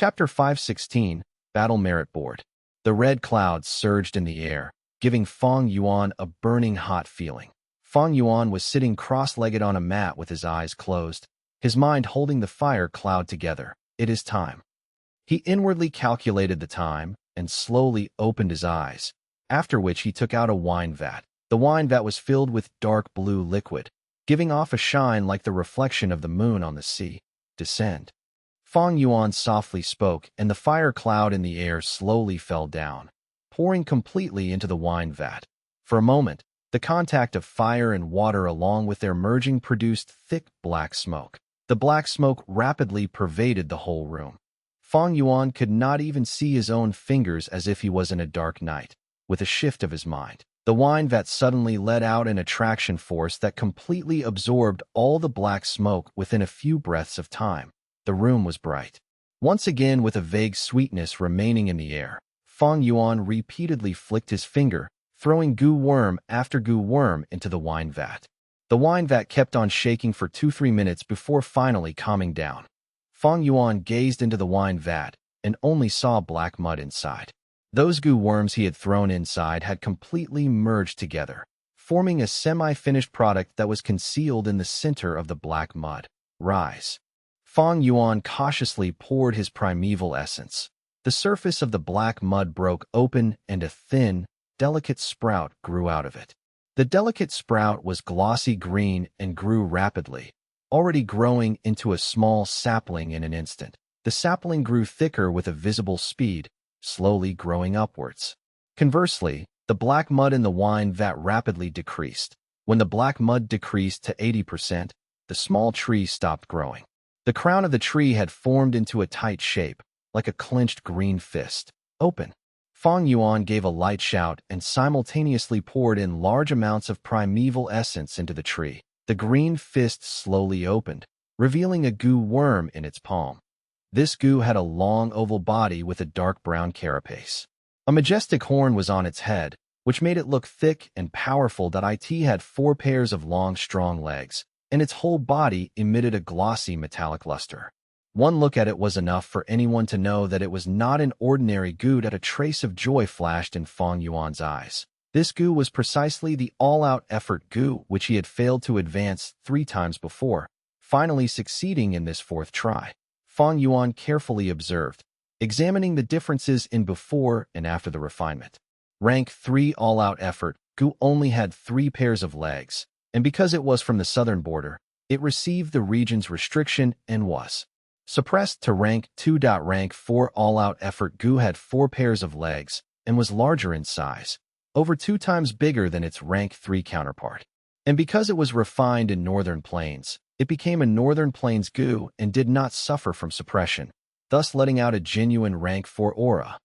Chapter 516, Battle Merit Board. The red clouds surged in the air, giving Fang Yuan a burning hot feeling. Fang Yuan was sitting cross-legged on a mat with his eyes closed, his mind holding the fire cloud together. It is time. He inwardly calculated the time and slowly opened his eyes, after which he took out a wine vat. The wine vat was filled with dark blue liquid, giving off a shine like the reflection of the moon on the sea. Descend. Fang Yuan softly spoke, and the fire cloud in the air slowly fell down, pouring completely into the wine vat. For a moment, the contact of fire and water along with their merging produced thick black smoke. The black smoke rapidly pervaded the whole room. Fang Yuan could not even see his own fingers, as if he was in a dark night. With a shift of his mind, the wine vat suddenly let out an attraction force that completely absorbed all the black smoke within a few breaths of time. The room was bright. Once again, with a vague sweetness remaining in the air, Fang Yuan repeatedly flicked his finger, throwing goo worm after goo worm into the wine vat. The wine vat kept on shaking for 2-3 minutes before finally calming down. Fang Yuan gazed into the wine vat and only saw black mud inside. Those goo worms he had thrown inside had completely merged together, forming a semi-finished product that was concealed in the center of the black mud. Rise. Fang Yuan cautiously poured his primeval essence. The surface of the black mud broke open and a thin, delicate sprout grew out of it. The delicate sprout was glossy green and grew rapidly, already growing into a small sapling in an instant. The sapling grew thicker with a visible speed, slowly growing upwards. Conversely, the black mud in the wine vat rapidly decreased. When the black mud decreased to 80%, the small tree stopped growing. The crown of the tree had formed into a tight shape, like a clenched green fist. Open. Fang Yuan gave a light shout and simultaneously poured in large amounts of primeval essence into the tree. The green fist slowly opened, revealing a goo worm in its palm. This goo had a long oval body with a dark brown carapace. A majestic horn was on its head, which made it look thick and powerful. It had 4 pairs of long, strong legs, and its whole body emitted a glossy metallic luster. One look at it was enough for anyone to know that it was not an ordinary goo. A trace of joy flashed in Fang Yuan's eyes. This goo was precisely the all-out effort goo which he had failed to advance 3 times before, finally succeeding in this 4th try. Fang Yuan carefully observed, examining the differences in before and after the refinement. Rank 3 all-out effort goo only had 3 pairs of legs, and because it was from the southern border, it received the region's restriction and was suppressed to rank 2. Rank 4 all-out effort goo had 4 pairs of legs and was larger in size, over 2 times bigger than its rank 3 counterpart. And because it was refined in northern plains, it became a northern plains goo and did not suffer from suppression, thus letting out a genuine rank 4 aura.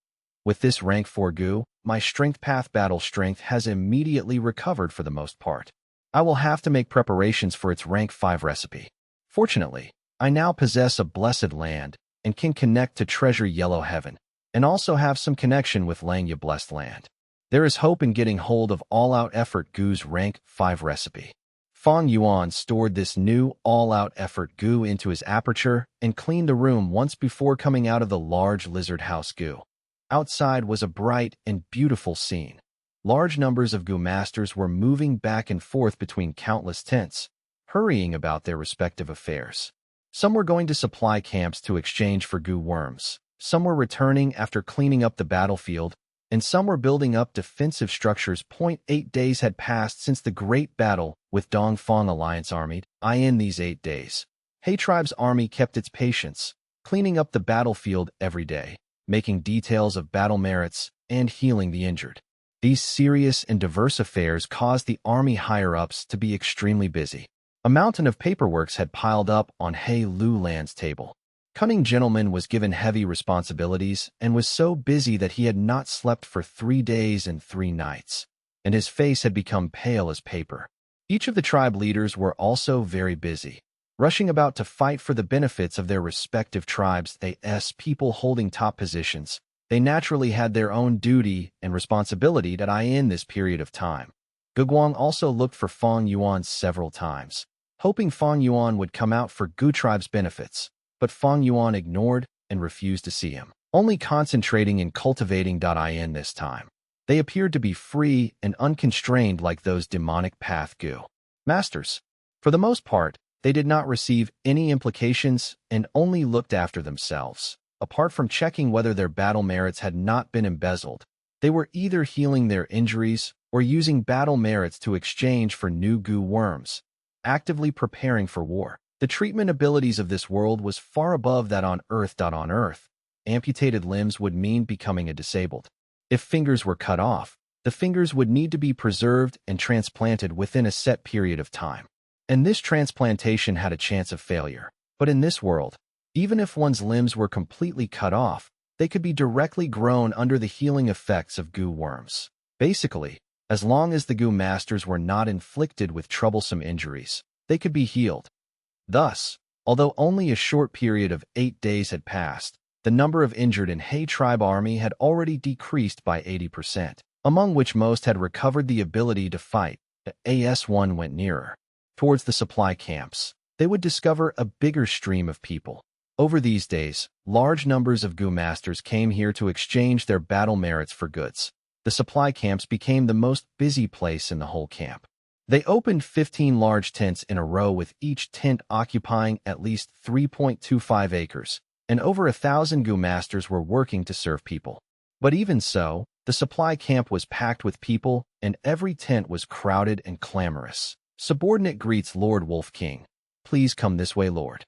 With this rank 4 goo, my strength path battle strength has immediately recovered for the most part. I will have to make preparations for its rank 5 recipe. Fortunately, I now possess a blessed land and can connect to treasure yellow heaven, and also have some connection with Langya blessed land. There is hope in getting hold of all-out effort goo's rank 5 recipe. Fang Yuan stored this new all-out effort goo into his aperture and cleaned the room once before coming out of the large lizard house goo. Outside was a bright and beautiful scene. Large numbers of goo masters were moving back and forth between countless tents, hurrying about their respective affairs. Some were going to supply camps to exchange for goo worms, some were returning after cleaning up the battlefield, and some were building up defensive structures. 8 days had passed since the great battle with Dongfang Alliance army. In these 8 days, He Tribe's army kept its patience, cleaning up the battlefield every day, making details of battle merits, and healing the injured. These serious and diverse affairs caused the army higher-ups to be extremely busy. A mountain of paperworks had piled up on He Lu Land's table. Cunning Gentleman was given heavy responsibilities and was so busy that he had not slept for 3 days and 3 nights, and his face had become pale as paper. Each of the tribe leaders were also very busy, rushing about to fight for the benefits of their respective tribes. People holding top positions, they naturally had their own duty and responsibility in this period of time. Guguang also looked for Fang Yuan several times, hoping Fang Yuan would come out for Gu tribe's benefits, but Fang Yuan ignored and refused to see him, only concentrating in cultivating. This time. They appeared to be free and unconstrained like those demonic path Gu masters. For the most part, they did not receive any implications and only looked after themselves. Apart from checking whether their battle merits had not been embezzled, they were either healing their injuries or using battle merits to exchange for new Gu worms, actively preparing for war. The treatment abilities of this world was far above that on Earth. On Earth, amputated limbs would mean becoming a disabled. If fingers were cut off, the fingers would need to be preserved and transplanted within a set period of time. And this transplantation had a chance of failure. But in this world, even if one's limbs were completely cut off, they could be directly grown under the healing effects of Gu worms. Basically, as long as the Gu masters were not inflicted with troublesome injuries, they could be healed. Thus, although only a short period of 8 days had passed, the number of injured in He tribe army had already decreased by 80%, among which most had recovered the ability to fight. As1 went nearer towards the supply camps, they would discover a bigger stream of people. Over these days, large numbers of Gu masters came here to exchange their battle merits for goods. The supply camps became the most busy place in the whole camp. They opened 15 large tents in a row, with each tent occupying at least 3.25 acres, and over 1,000 Gu masters were working to serve people. But even so, the supply camp was packed with people, and every tent was crowded and clamorous. Subordinate greets Lord Wolf King. Please come this way, Lord.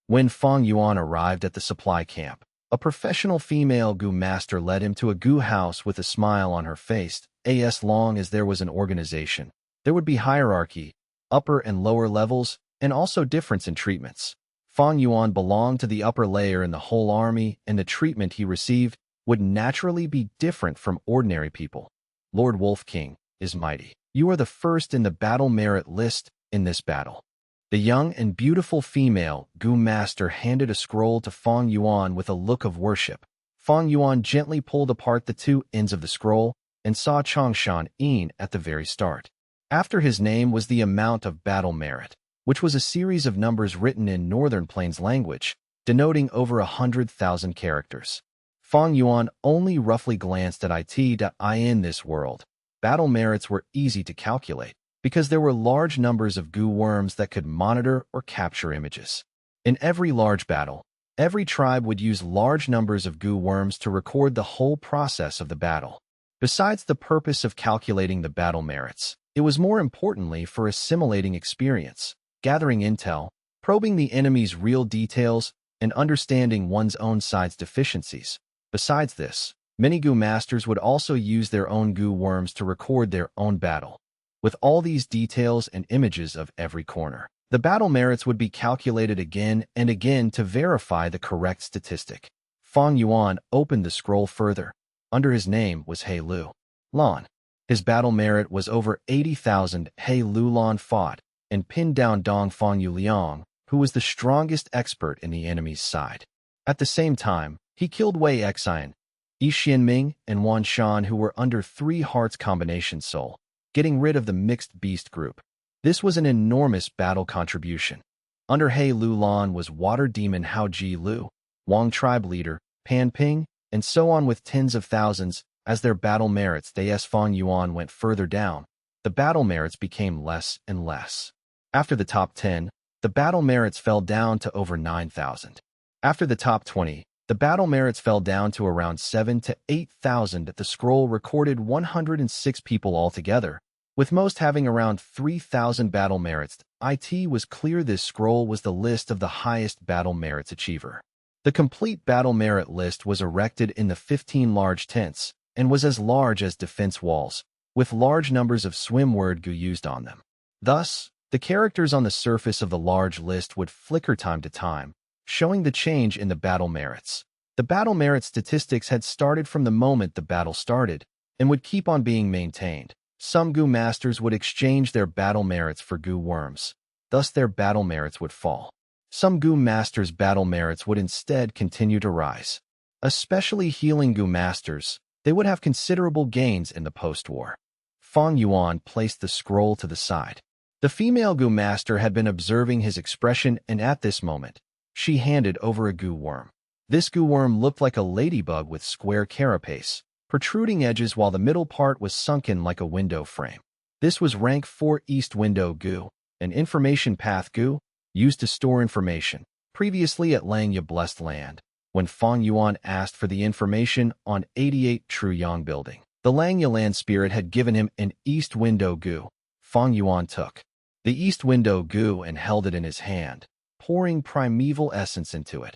When Fang Yuan arrived at the supply camp, a professional female Gu master led him to a Gu house with a smile on her face. As long as there was an organization, there would be hierarchy, upper and lower levels, and also difference in treatments. Fang Yuan belonged to the upper layer in the whole army, and the treatment he received would naturally be different from ordinary people. Lord Wolf King is mighty. You are the first in the battle merit list in this battle. The young and beautiful female Gu master handed a scroll to Fang Yuan with a look of worship. Fang Yuan gently pulled apart the two ends of the scroll and saw Changshan Yin at the very start. After his name was the amount of battle merit, which was a series of numbers written in Northern Plains language, denoting over 100,000 characters. Fang Yuan only roughly glanced at in this world. Battle merits were easy to calculate, because there were large numbers of Gu worms that could monitor or capture images. In every large battle, every tribe would use large numbers of Gu worms to record the whole process of the battle. Besides the purpose of calculating the battle merits, it was more importantly for assimilating experience, gathering intel, probing the enemy's real details, and understanding one's own side's deficiencies. Besides this, many Gu masters would also use their own Gu worms to record their own battle. With all these details and images of every corner, the battle merits would be calculated again and again to verify the correct statistic. Fang Yuan opened the scroll further. Under his name was He Lu Lan. His battle merit was over 80,000. He Lu Lan fought and pinned down Dongfang Yuliang, who was the strongest expert in the enemy's side. At the same time, he killed Wei Xian, Yi Xianming, and Wan Shan, who were under 3 hearts combination soul, getting rid of the mixed beast group. This was an enormous battle contribution. Under He Lu Lan was water demon Hao Ji Lu, Wang tribe leader, Pan Ping, and so on, with tens of thousands. As their battle merits, as Fang Yuan went further down, the battle merits became less and less. After the top 10, the battle merits fell down to over 9,000. After the top 20, the battle merits fell down to around 7,000 to 8,000. The scroll recorded 106 people altogether, with most having around 3,000 battle merits. It was clear this scroll was the list of the highest battle merits achiever. The complete battle merit list was erected in the 15 large tents, and was as large as defense walls, with large numbers of swim-word Gu used on them. Thus, the characters on the surface of the large list would flicker time to time, showing the change in the battle merits. The battle merit statistics had started from the moment the battle started, and would keep on being maintained. Some Gu masters would exchange their battle merits for Gu worms, thus their battle merits would fall. Some Gu masters' battle merits would instead continue to rise. Especially healing Gu masters, they would have considerable gains in the post-war. Fang Yuan placed the scroll to the side. The female Gu master had been observing his expression, and at this moment, she handed over a Gu worm. This goo worm looked like a ladybug with square carapace, protruding edges while the middle part was sunken like a window frame. This was rank 4 East Window Goo, an information path goo used to store information, previously at Langya Blessed Land, when Fang Yuan asked for the information on 88 True Yang Building. The Langya Land Spirit had given him an East Window Goo. Fang Yuan took the East Window Goo and held it in his hand, pouring primeval essence into it.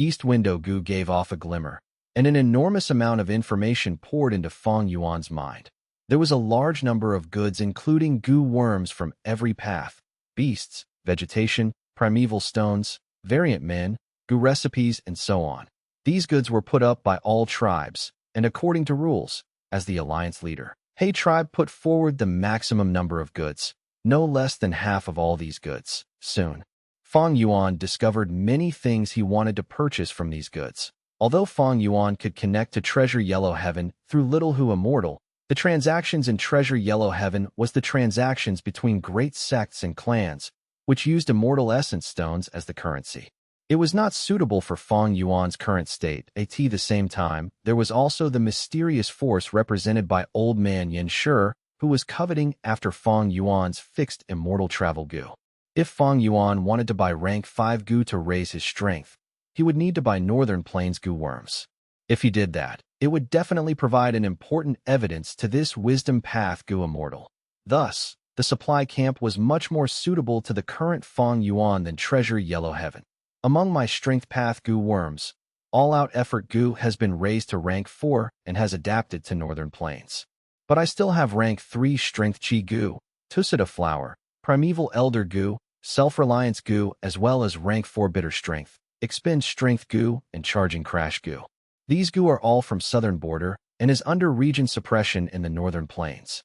East Window Goo gave off a glimmer, and an enormous amount of information poured into Fang Yuan's mind. There was a large number of goods including goo worms from every path, beasts, vegetation, primeval stones, variant men, goo recipes, and so on. These goods were put up by all tribes, and according to rules, as the alliance leader, He tribe put forward the maximum number of goods, no less than half of all these goods. Soon, Fang Yuan discovered many things he wanted to purchase from these goods. Although Fang Yuan could connect to Treasure Yellow Heaven through Little Who Immortal, the transactions in Treasure Yellow Heaven was the transactions between great sects and clans, which used immortal essence stones as the currency. It was not suitable for Fang Yuan's current state. At the same time, there was also the mysterious force represented by Old Man Yin Shi, who was coveting after Fang Yuan's fixed immortal travel goo. If Fang Yuan wanted to buy rank 5 goo to raise his strength, he would need to buy Northern Plains goo worms. If he did that, it would definitely provide an important evidence to this wisdom path goo immortal. Thus, the supply camp was much more suitable to the current Fang Yuan than Treasure Yellow Heaven. Among my strength path goo worms, all-out effort goo has been raised to rank 4 and has adapted to Northern Plains. But I still have rank 3 strength chi goo, Tusita flower, primeval elder goo, self-reliance goo, as well as rank 4 bitter strength, expend strength goo, and charging crash goo. These goo are all from southern border and is under region suppression in the Northern Plains.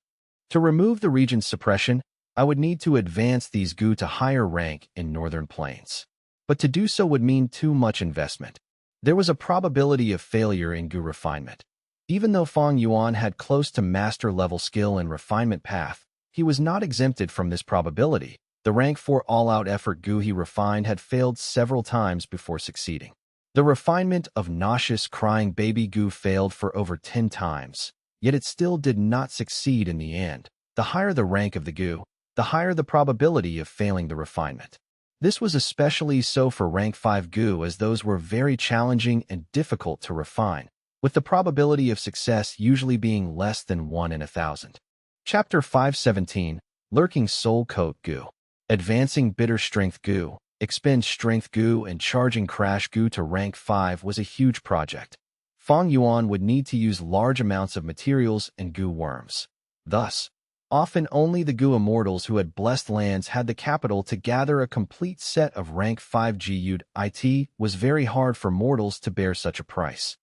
To remove the region suppression, I would need to advance these goo to higher rank in Northern Plains. But to do so would mean too much investment. There was a probability of failure in goo refinement. Even though Fang Yuan had close to master-level skill in refinement path, he was not exempted from this probability. The rank 4 all-out effort goo he refined had failed several times before succeeding. The refinement of nauseous crying baby goo failed for over 10 times, yet it still did not succeed in the end. The higher the rank of the goo, the higher the probability of failing the refinement. This was especially so for rank 5 goo, as those were very challenging and difficult to refine, with the probability of success usually being less than 1 in 1,000. Chapter 517, Lurking Soul Coat Goo. Advancing Bitter Strength Goo, Expend Strength Goo, and Charging Crash Goo to rank 5 was a huge project. Fang Yuan would need to use large amounts of materials and goo worms. Thus, often only the goo immortals who had blessed lands had the capital to gather a complete set of rank 5 GU. It was very hard for mortals to bear such a price.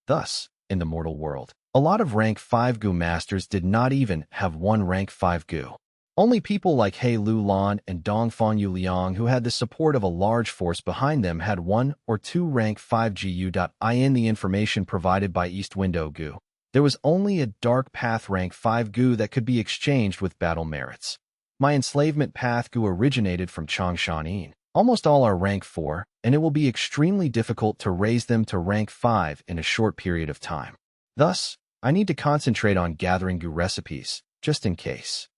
Thus, in the mortal world, a lot of rank 5 goo masters did not even have one rank 5 goo. Only people like He Lu Lan and Dongfang Yu Liang, who had the support of a large force behind them, had 1 or 2 rank 5 GU. In the information provided by East Window Goo, there was only a dark path rank 5 goo that could be exchanged with battle merits. My enslavement path goo originated from Changshan. Almost all are rank 4, and it will be extremely difficult to raise them to rank 5 in a short period of time. Thus, I need to concentrate on gathering goo recipes, just in case.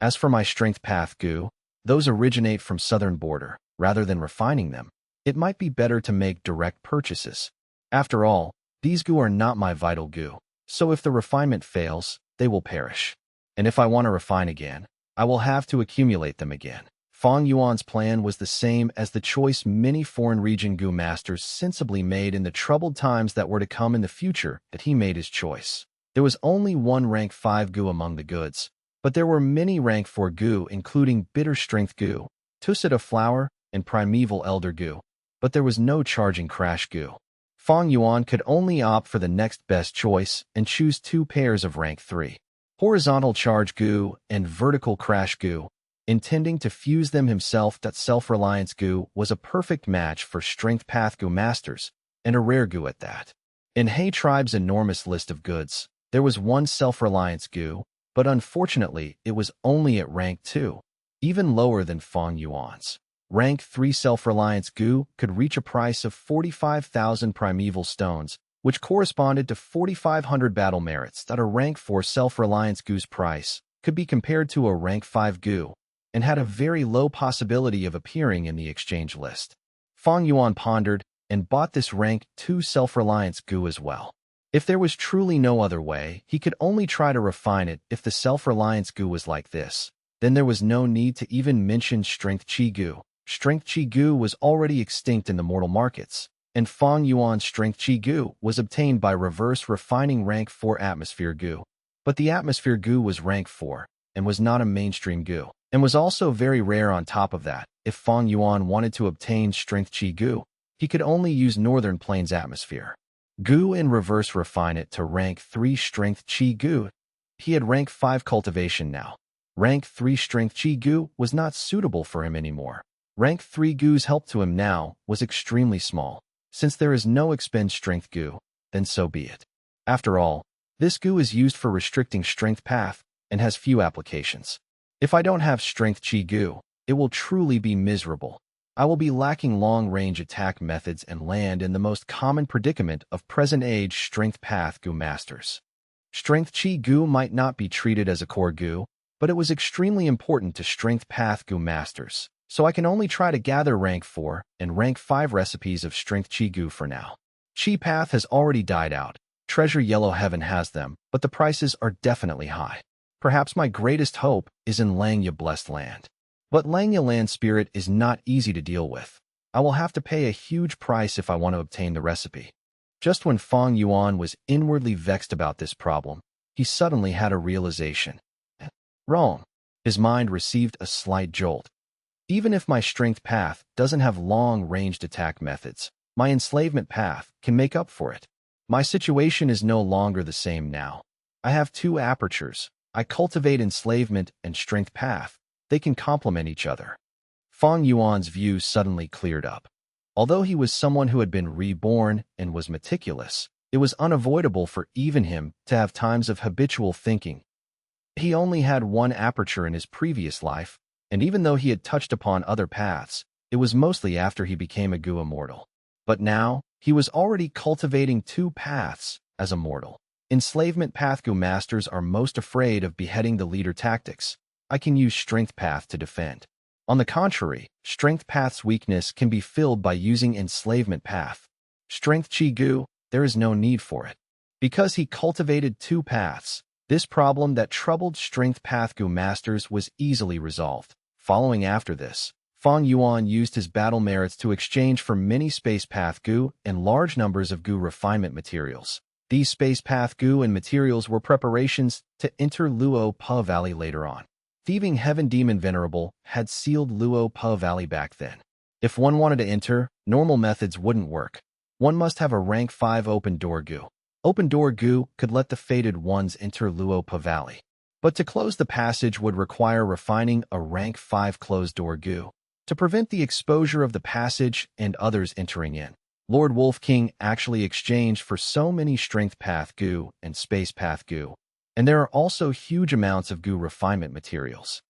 As for my strength path goo, those originate from southern border. Rather than refining them, it might be better to make direct purchases. After all, these goo are not my vital goo, so if the refinement fails, they will perish. And if I want to refine again, I will have to accumulate them again. Fang Yuan's plan was the same as the choice many foreign region goo masters sensibly made in the troubled times that were to come in the future. That he made his choice. There was only one rank 5 goo among the goods, but there were many rank 4 goo, including bitter strength goo, Tusita flower, and primeval elder goo, but there was no charging crash goo. Fang Yuan could only opt for the next best choice and choose 2 pairs of rank 3, horizontal charge goo and vertical crash goo, intending to fuse them himself. Self-reliance goo was a perfect match for strength path goo masters, and a rare goo at that. In He tribe's enormous list of goods, there was one self-reliance goo, but unfortunately it was only at rank 2, even lower than Fang Yuan's. Rank 3 self-reliance goo could reach a price of 45,000 primeval stones, which corresponded to 4,500 battle merits. That a rank 4 self-reliance goo's price could be compared to a rank 5 goo, and had a very low possibility of appearing in the exchange list. Fang Yuan pondered and bought this rank 2 self-reliance goo as well. If there was truly no other way, he could only try to refine it. If the self-reliance goo was like this, then there was no need to even mention strength chi goo. Strength chi goo was already extinct in the mortal markets, and Fang Yuan's strength chi goo was obtained by reverse refining rank 4 atmosphere goo. But the atmosphere goo was rank 4, and was not a mainstream goo, and was also very rare on top of that. If Fang Yuan wanted to obtain strength chi goo, he could only use Northern Plains atmosphere goo and reverse refine it to rank 3 strength chi goo. He had rank 5 cultivation now. Rank 3 strength chi goo was not suitable for him anymore. Rank 3 goo's help to him now was extremely small. Since there is no expend strength goo, then so be it. After all, this goo is used for restricting strength path and has few applications. If I don't have strength chi goo, it will truly be miserable. I will be lacking long-range attack methods and land in the most common predicament of present-age strength path goo masters. Strength chi goo might not be treated as a core goo, but it was extremely important to strength path goo masters, so I can only try to gather rank 4 and rank 5 recipes of strength chi goo for now. Chi path has already died out. Treasure Yellow Heaven has them, but the prices are definitely high. Perhaps my greatest hope is in Langya Blessed Land. But Langya Land spirit is not easy to deal with. I will have to pay a huge price if I want to obtain the recipe. Just when Fang Yuan was inwardly vexed about this problem, he suddenly had a realization. Wrong. His mind received a slight jolt. Even if my strength path doesn't have long-ranged attack methods, my enslavement path can make up for it. My situation is no longer the same now. I have 2 apertures. I cultivate enslavement and strength path. They can complement each other. Fang Yuan's view suddenly cleared up. Although he was someone who had been reborn and was meticulous, it was unavoidable for even him to have times of habitual thinking. He only had 1 aperture in his previous life, and even though he had touched upon other paths, it was mostly after he became a goo immortal. But now, he was already cultivating 2 paths as a mortal. Enslavement path goo masters are most afraid of beheading the leader tactics. I can use strength path to defend. On the contrary, strength path's weakness can be filled by using enslavement path. Strength chi goo, there is no need for it. Because he cultivated 2 paths, this problem that troubled strength path goo masters was easily resolved. Following after this, Fang Yuan used his battle merits to exchange for many space path goo and large numbers of goo refinement materials. These space path goo and materials were preparations to enter Luo Pa Valley later on. Thieving Heaven Demon Venerable had sealed Luo Pa Valley back then. If one wanted to enter, normal methods wouldn't work. One must have a rank 5 open door goo. Open door goo could let the fated ones enter Luo Pa Valley. But to close the passage would require refining a rank 5 closed door goo. To prevent the exposure of the passage and others entering in, Lord Wolf King actually exchanged for so many strength path goo and space path goo. And there are also huge amounts of goo refinement materials.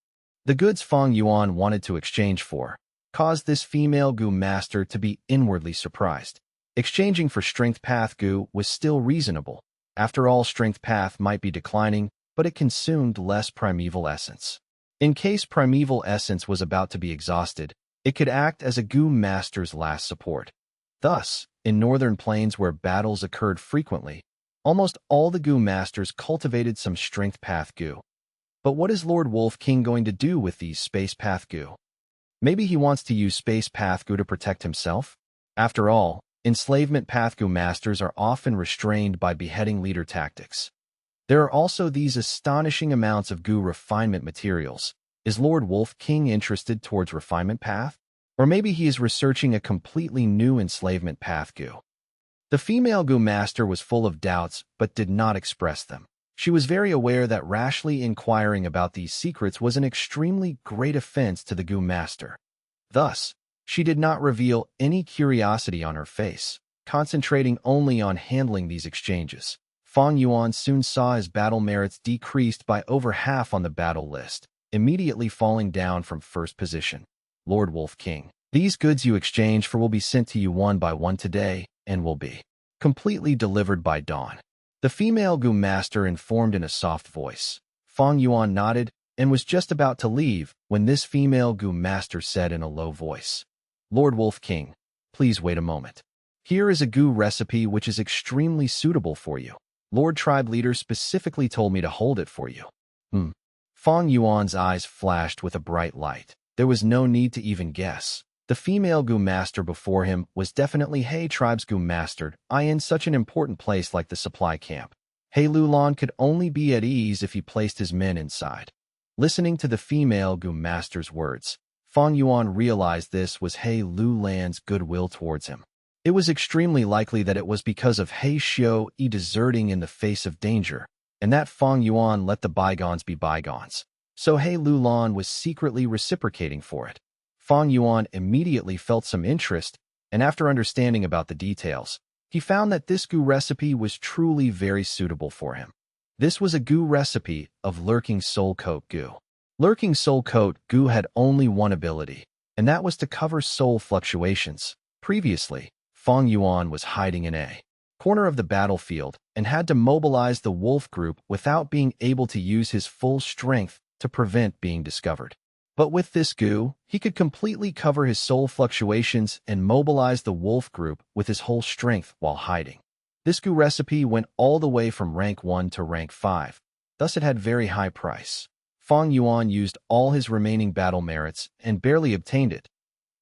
The goods Fang Yuan wanted to exchange for caused this female goo master to be inwardly surprised. Exchanging for strength path goo was still reasonable. After all, strength path might be declining, but it consumed less primeval essence. In case primeval essence was about to be exhausted, it could act as a goo master's last support. Thus, in Northern Plains where battles occurred frequently, almost all the goo masters cultivated some strength path goo. But what is Lord Wolf King going to do with these space path goo? Maybe he wants to use space path goo to protect himself? After all, enslavement path goo masters are often restrained by beheading leader tactics. There are also these astonishing amounts of goo refinement materials. Is Lord Wolf King interested towards refinement path? Or maybe he is researching a completely new enslavement path goo. The female goo master was full of doubts, but did not express them. She was very aware that rashly inquiring about these secrets was an extremely great offense to the goo master. Thus, she did not reveal any curiosity on her face, concentrating only on handling these exchanges. Fang Yuan soon saw his battle merits decreased by over half on the battle list, immediately falling down from first position. Lord Wolf King. These goods you exchange for will be sent to you one by one today and will be completely delivered by dawn. The female Gu master informed in a soft voice. Fang Yuan nodded and was just about to leave when this female Gu master said in a low voice, Lord Wolf King, please wait a moment. Here is a Gu recipe which is extremely suitable for you. Lord Tribe Leader specifically told me to hold it for you. Fang Yuan's eyes flashed with a bright light. There was no need to even guess. The female Gu master before him was definitely He Tribe's Gu master, in such an important place like the supply camp. He Lulan could only be at ease if he placed his men inside. Listening to the female Gu master's words, Fang Yuan realized this was He Lulan's goodwill towards him. It was extremely likely that it was because of He Xiu deserting in the face of danger, and that Fang Yuan let the bygones be bygones. So He Lulan was secretly reciprocating for it. Fang Yuan immediately felt some interest, and after understanding about the details, he found that this Gu recipe was truly very suitable for him. This was a Gu recipe of Lurking Soul Coat Gu. Lurking Soul Coat Gu had only one ability, and that was to cover soul fluctuations. Previously, Fang Yuan was hiding in a corner of the battlefield and had to mobilize the wolf group without being able to use his full strength to prevent being discovered. But with this Gu, he could completely cover his soul fluctuations and mobilize the wolf group with his whole strength while hiding. This Gu recipe went all the way from rank 1 to rank 5, thus it had very high price. Fang Yuan used all his remaining battle merits and barely obtained it.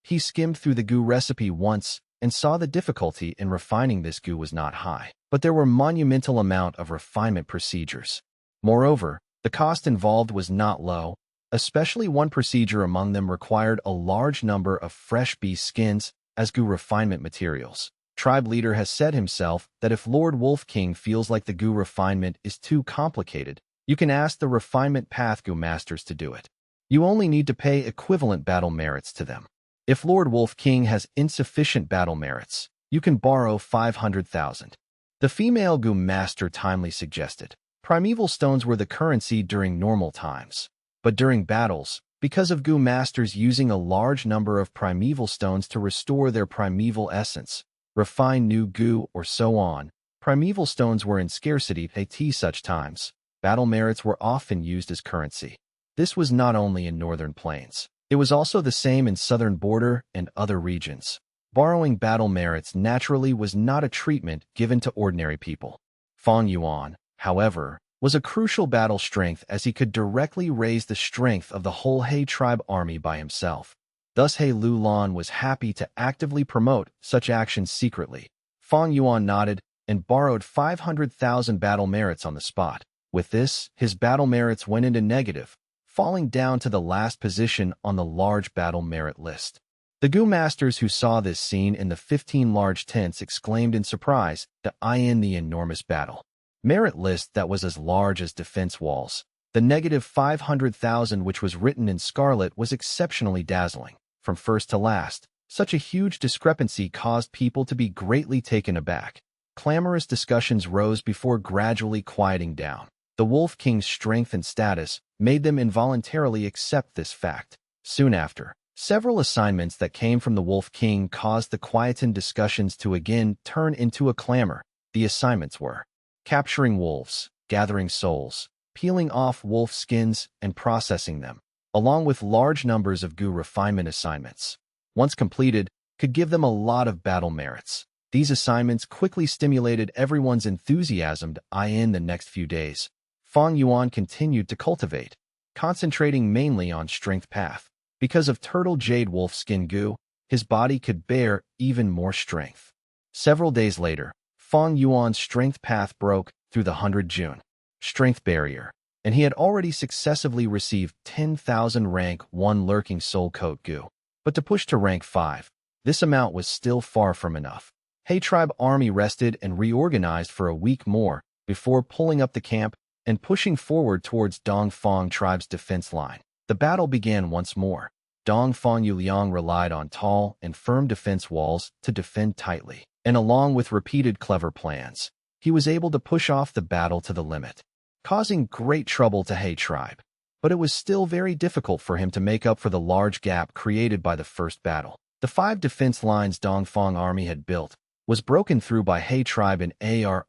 He skimmed through the Gu recipe once and saw the difficulty in refining this Gu was not high, but there were monumental amount of refinement procedures. Moreover, the cost involved was not low, especially one procedure among them required a large number of fresh beast skins as Gu refinement materials. Tribe leader has said himself that if Lord Wolf King feels like the Gu refinement is too complicated, you can ask the refinement path Gu masters to do it. You only need to pay equivalent battle merits to them. If Lord Wolf King has insufficient battle merits, you can borrow 500,000. The female Gu master timely suggested. Primeval stones were the currency during normal times. But during battles, because of Gu masters using a large number of primeval stones to restore their primeval essence, refine new Gu or so on, primeval stones were in scarcity at such times. Battle merits were often used as currency. This was not only in northern plains. It was also the same in southern border and other regions. Borrowing battle merits naturally was not a treatment given to ordinary people. Fang Yuan, however, was a crucial battle strength as he could directly raise the strength of the whole He tribe army by himself. Thus He Lulan was happy to actively promote such actions secretly. Fang Yuan nodded and borrowed 500,000 battle merits on the spot. With this, his battle merits went into negative, falling down to the last position on the large battle merit list. The Gu masters who saw this scene in the 15 large tents exclaimed in surprise that in the enormous battle merit list that was as large as defense walls. The negative 500,000 which was written in scarlet was exceptionally dazzling. From first to last, such a huge discrepancy caused people to be greatly taken aback. Clamorous discussions rose before gradually quieting down. The Wolf King's strength and status made them involuntarily accept this fact. Soon after, several assignments that came from the Wolf King caused the quietened discussions to again turn into a clamor. The assignments were capturing wolves, gathering souls, peeling off wolf skins, and processing them, along with large numbers of Gu refinement assignments. Once completed, could give them a lot of battle merits. These assignments quickly stimulated everyone's enthusiasm in the next few days. Fang Yuan continued to cultivate, concentrating mainly on strength path. Because of turtle jade wolf skin Gu, his body could bear even more strength. Several days later, Fang Yuan's strength path broke through the 100 June strength barrier, and he had already successively received 10,000 rank 1 Lurking Soul Coat Gu. But to push to rank 5, this amount was still far from enough. He tribe army rested and reorganized for a week more before pulling up the camp and pushing forward towards Dongfang tribe's defense line. The battle began once more. Dongfang Yuliang relied on tall and firm defense walls to defend tightly, and along with repeated clever plans, he was able to push off the battle to the limit, causing great trouble to He tribe. but it was still very difficult for him to make up for the large gap created by the first battle. The 5 defense lines Dongfang army had built was broken through by He tribe and Arowd.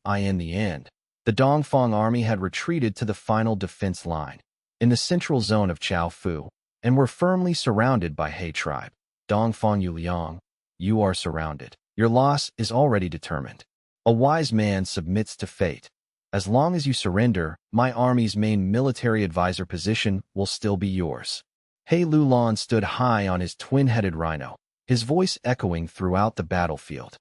In the end, the Dongfang army had retreated to the final defense line in the central zone of Chaofu and were firmly surrounded by He tribe. Dongfang Yuliang, you are surrounded. Your loss is already determined. A wise man submits to fate. As long as you surrender, my army's main military advisor position will still be yours. He Lulan stood high on his twin-headed rhino, his voice echoing throughout the battlefield.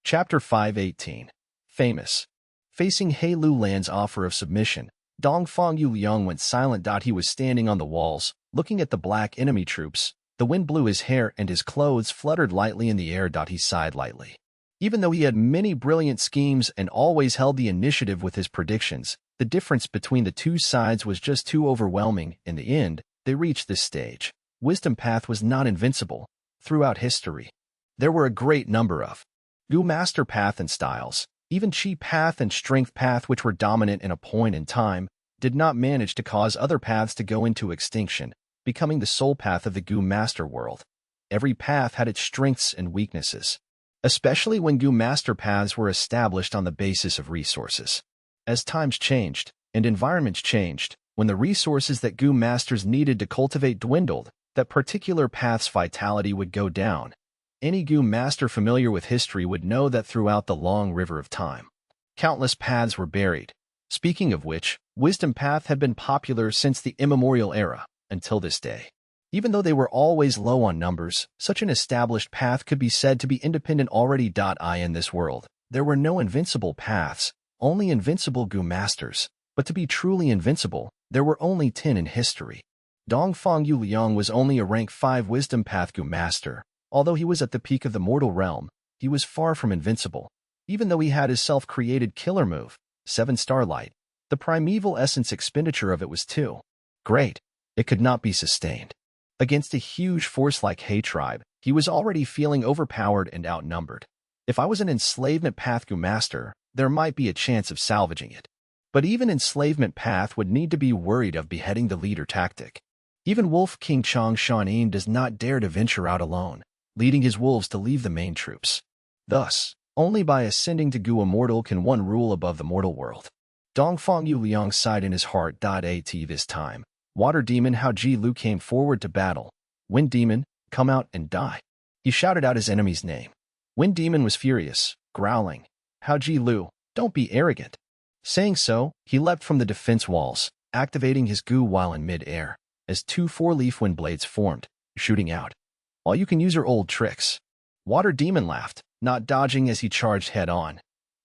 Chapter 518. Famous. Facing He Lulan's offer of submission, Dongfang Yuliang went silent. He was standing on the walls, looking at the black enemy troops. The wind blew his hair and his clothes fluttered lightly in the air. He sighed lightly. Even though he had many brilliant schemes and always held the initiative with his predictions, the difference between the two sides was just too overwhelming. In the end, they reached this stage. Wisdom Path was not invincible. Throughout history, there were a great number of Gu Master Path and styles. Even Chi Path and Strength Path, which were dominant in a point in time, did not manage to cause other paths to go into extinction, becoming the sole path of the Gu Master world. Every path had its strengths and weaknesses, especially when Gu Master paths were established on the basis of resources. As times changed and environments changed, when the resources that Gu Masters needed to cultivate dwindled, that particular path's vitality would go down. Any Gu Master familiar with history would know that throughout the long river of time, countless paths were buried. Speaking of which, Wisdom Path had been popular since the immemorial era, until this day. Even though they were always low on numbers, such an established path could be said to be independent already. In this world, there were no invincible paths, only invincible Gu Masters. But to be truly invincible, there were only 10 in history. Dongfang Yuliang was only a rank 5 Wisdom Path Gu Master. Although he was at the peak of the mortal realm, he was far from invincible. Even though he had his self-created killer move, 7 Starlight, the primeval essence expenditure of it was too great. It could not be sustained. Against a huge force like He tribe, he was already feeling overpowered and outnumbered. If I was an enslavement path Gu Master, there might be a chance of salvaging it. But even enslavement path would need to be worried of beheading the leader tactic. Even Wolf King Chang Shanin does not dare to venture out alone, leading his wolves to leave the main troops. Thus, only by ascending to Gu Immortal can one rule above the mortal world. Dongfang Yuliang sighed in his heart. At this time, Water Demon Hao Ji Lu came forward to battle. Wind Demon, come out and die. He shouted out his enemy's name. Wind Demon was furious, growling, Hao Ji Lu, don't be arrogant. Saying so, he leapt from the defense walls, activating his Gu while in mid-air, as 2 4-leaf wind blades formed, shooting out. All you can use your old tricks. Water Demon laughed, not dodging as he charged head-on.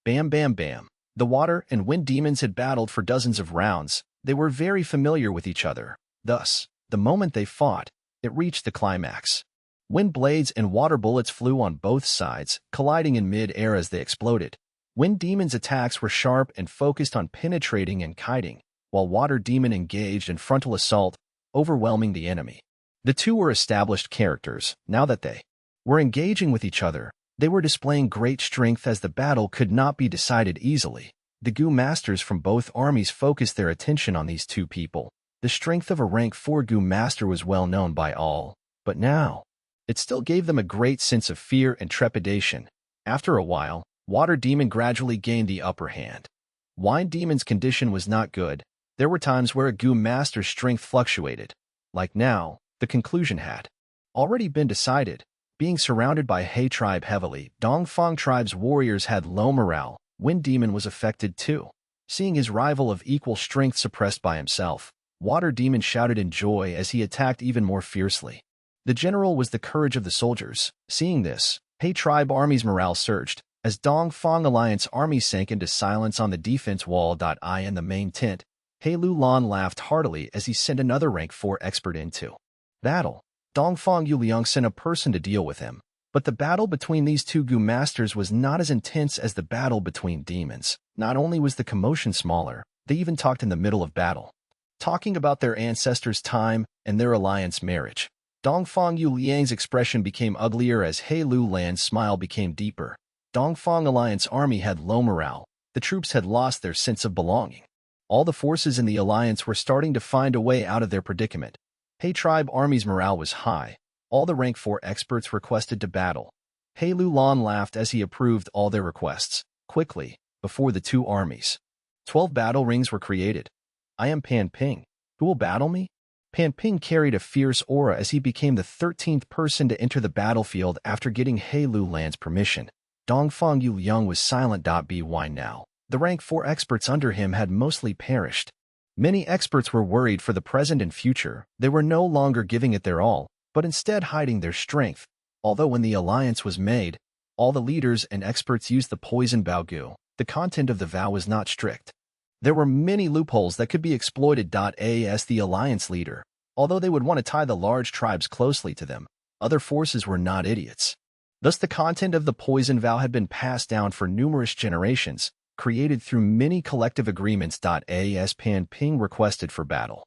Bam bam bam. The Water and Wind Demons had battled for dozens of rounds. They were very familiar with each other. Thus, the moment they fought, it reached the climax. Wind blades and water bullets flew on both sides, colliding in mid-air as they exploded. Wind Demon's attacks were sharp and focused on penetrating and kiting, while Water Demon engaged in frontal assault, overwhelming the enemy. The two were established characters. Now that they were engaging with each other, they were displaying great strength as the battle could not be decided easily. The Gu Masters from both armies focused their attention on these two people. The strength of a rank 4 Gu Master was well known by all, but now, it still gave them a great sense of fear and trepidation. After a while, Water Demon gradually gained the upper hand. Wind Demon's condition was not good. There were times where a Gu Master's strength fluctuated. Like now, the conclusion had already been decided. Being surrounded by He tribe heavily, Dongfang tribe's warriors had low morale. Wind Demon was affected too. Seeing his rival of equal strength suppressed by himself, Water Demon shouted in joy as he attacked even more fiercely. The general was the courage of the soldiers. Seeing this, He tribe army's morale surged. As Dongfang Alliance army sank into silence on the defense wall. In the main tent, He Lulan laughed heartily as he sent another rank 4 expert into battle. Dongfang Yuliang sent a person to deal with him, but the battle between these two Gu Masters was not as intense as the battle between demons. Not only was the commotion smaller, they even talked in the middle of battle, talking about their ancestors' time and their alliance marriage. Dongfang Yuliang's expression became uglier as He Lulan's smile became deeper. Dongfang Alliance army had low morale. The troops had lost their sense of belonging. All the forces in the alliance were starting to find a way out of their predicament. He Tribe Army's morale was high. All the rank 4 experts requested to battle. He Lulan laughed as he approved all their requests. Quickly, before the two armies, 12 battle rings were created. I am Pan Ping. Who will battle me? Pan Ping carried a fierce aura as he became the 13th person to enter the battlefield after getting He Lulan's permission. Dongfang Youyang was silent. By now, the rank 4 experts under him had mostly perished. Many experts were worried for the present and future. They were no longer giving it their all, but instead hiding their strength. Although when the alliance was made, all the leaders and experts used the poison Baogu, the content of the vow was not strict. There were many loopholes that could be exploited. As the alliance leader, although they would want to tie the large tribes closely to them, other forces were not idiots. Thus the content of the poison vow had been passed down for numerous generations, created through many collective agreements. As Pan Ping requested for battle,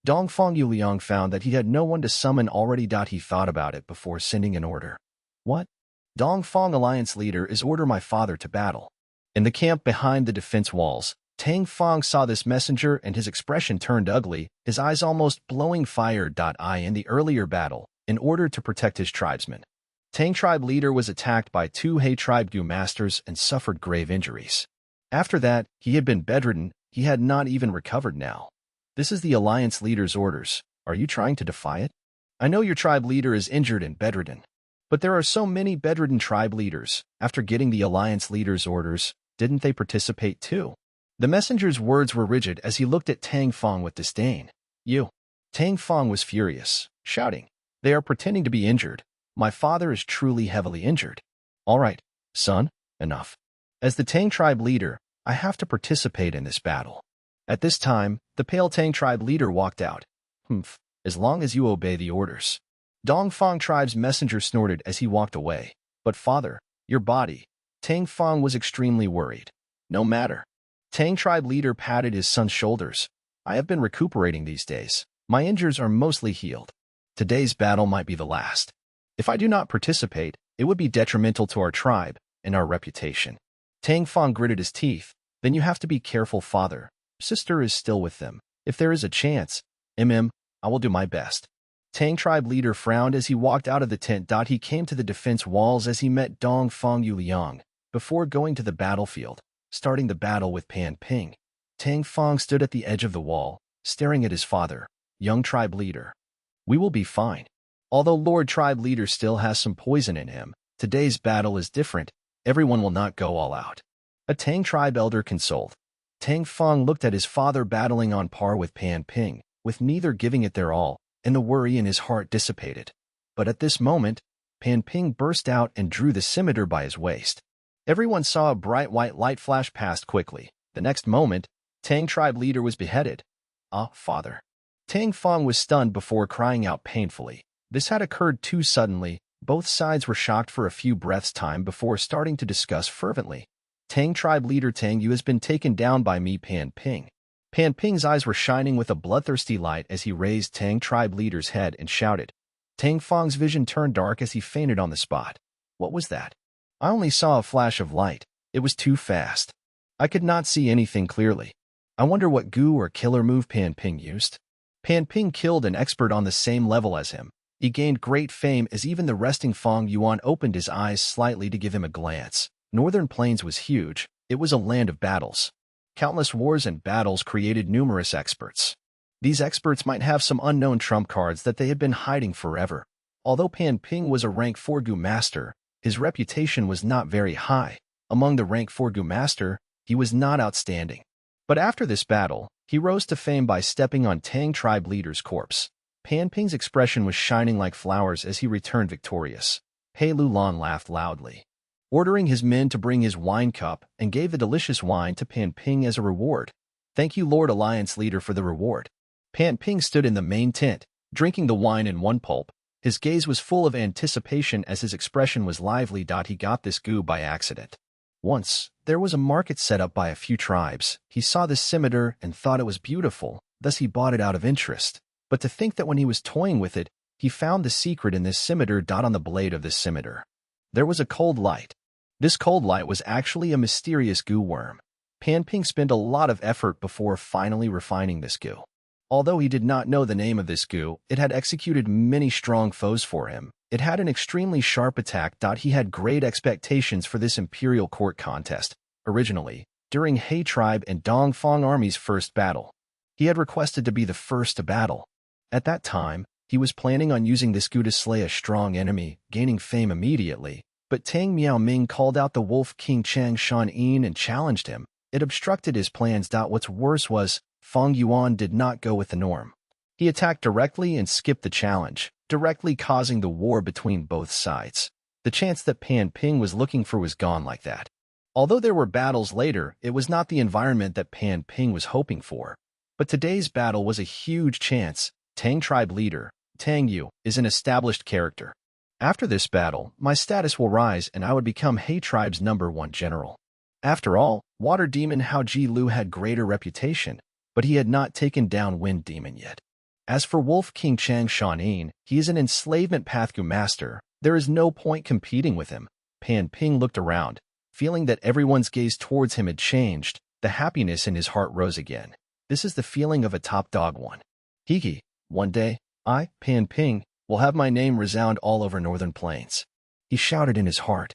Dongfang Yuliang found that he had no one to summon already. He thought about it before sending an order. What? Dongfang Alliance leader is order my father to battle. In the camp behind the defense walls, Tang Fang saw this messenger and his expression turned ugly, his eyes almost blowing fire. In the earlier battle, in order to protect his tribesmen, Tang tribe leader was attacked by 2 He tribe Gu masters and suffered grave injuries. After that, he had been bedridden. He had not even recovered now. This is the alliance leader's orders. Are you trying to defy it? I know your tribe leader is injured and bedridden. But there are so many bedridden tribe leaders. After getting the alliance leader's orders, didn't they participate too? The messenger's words were rigid as he looked at Tang Fang with disdain. You. Tang Fang was furious, shouting, they are pretending to be injured. My father is truly heavily injured. All right, son, enough. As the Tang tribe leader, I have to participate in this battle. At this time, the pale Tang tribe leader walked out. Humph, as long as you obey the orders. Dongfang tribe's messenger snorted as he walked away. But father, your body. Tang Fang was extremely worried. No matter. Tang tribe leader patted his son's shoulders. I have been recuperating these days. My injuries are mostly healed. Today's battle might be the last. If I do not participate, it would be detrimental to our tribe and our reputation. Tang Fang gritted his teeth. Then you have to be careful, father. Sister is still with them. If there is a chance, I will do my best. Tang tribe leader frowned as he walked out of the tent. He came to the defense walls as he met Dongfang Yuliang. Before going to the battlefield, starting the battle with Pan Ping, Tang Fang stood at the edge of the wall, staring at his father, young tribe leader. We will be fine. Although Lord tribe leader still has some poison in him, today's battle is different. Everyone will not go all out. A Tang tribe elder consoled. Tang Fang looked at his father battling on par with Pan Ping, with neither giving it their all, and the worry in his heart dissipated. But at this moment, Pan Ping burst out and drew the scimitar by his waist. Everyone saw a bright white light flash past quickly. The next moment, Tang tribe leader was beheaded. Ah, father. Tang Fang was stunned before crying out painfully. This had occurred too suddenly. Both sides were shocked for a few breaths' time before starting to discuss fervently. Tang tribe leader Tang Yu has been taken down by me, Pan Ping. Pan Ping's eyes were shining with a bloodthirsty light as he raised Tang tribe leader's head and shouted. Tang Fang's vision turned dark as he fainted on the spot. What was that? I only saw a flash of light. It was too fast. I could not see anything clearly. I wonder what goo or killer move Pan Ping used. Pan Ping killed an expert on the same level as him. He gained great fame as even the resting Fang Yuan opened his eyes slightly to give him a glance. Northern Plains was huge. It was a land of battles. Countless wars and battles created numerous experts. These experts might have some unknown trump cards that they had been hiding forever. Although Pan Ping was a rank 4 Gu master, his reputation was not very high. Among the rank 4 Gu master, he was not outstanding. But after this battle, he rose to fame by stepping on Tang tribe leader's corpse. Pan Ping's expression was shining like flowers as he returned victorious. He Lulan laughed loudly, ordering his men to bring his wine cup and gave the delicious wine to Pan Ping as a reward. Thank you, Lord Alliance leader, for the reward. Pan Ping stood in the main tent, drinking the wine in one pulp. His gaze was full of anticipation as his expression was lively. He got this goo by accident. Once, there was a market set up by a few tribes. He saw this scimitar and thought it was beautiful, thus he bought it out of interest. But to think that when he was toying with it, he found the secret in this scimitar. On the blade of this scimitar, there was a cold light. This cold light was actually a mysterious goo worm. Pan Ping spent a lot of effort before finally refining this goo. Although he did not know the name of this goo, it had executed many strong foes for him. It had an extremely sharp attack. He had great expectations for this imperial court contest. Originally, during He tribe and Dongfang army's first battle, he had requested to be the first to battle. At that time, he was planning on using this goo to slay a strong enemy, gaining fame immediately. But Tang Miaoming called out the Wolf King Chang Shan-in and challenged him. It obstructed his plans. What's worse was, Fang Yuan did not go with the norm. He attacked directly and skipped the challenge, directly causing the war between both sides. The chance that Pan Ping was looking for was gone like that. Although there were battles later, it was not the environment that Pan Ping was hoping for. But today's battle was a huge chance. Tang tribe leader, Tang Yu, is an established character. After this battle, my status will rise and I would become He tribe's #1 general. After all, Water Demon Hao Ji Lu had greater reputation, but he had not taken down Wind Demon yet. As for Wolf King Chang Shan-in, he is an enslavement pathgu master. There is no point competing with him. Pan Ping looked around, feeling that everyone's gaze towards him had changed. The happiness in his heart rose again. This is the feeling of a top dog one. Hiki, one day, I, Pan Ping, will have my name resound all over Northern Plains. He shouted in his heart.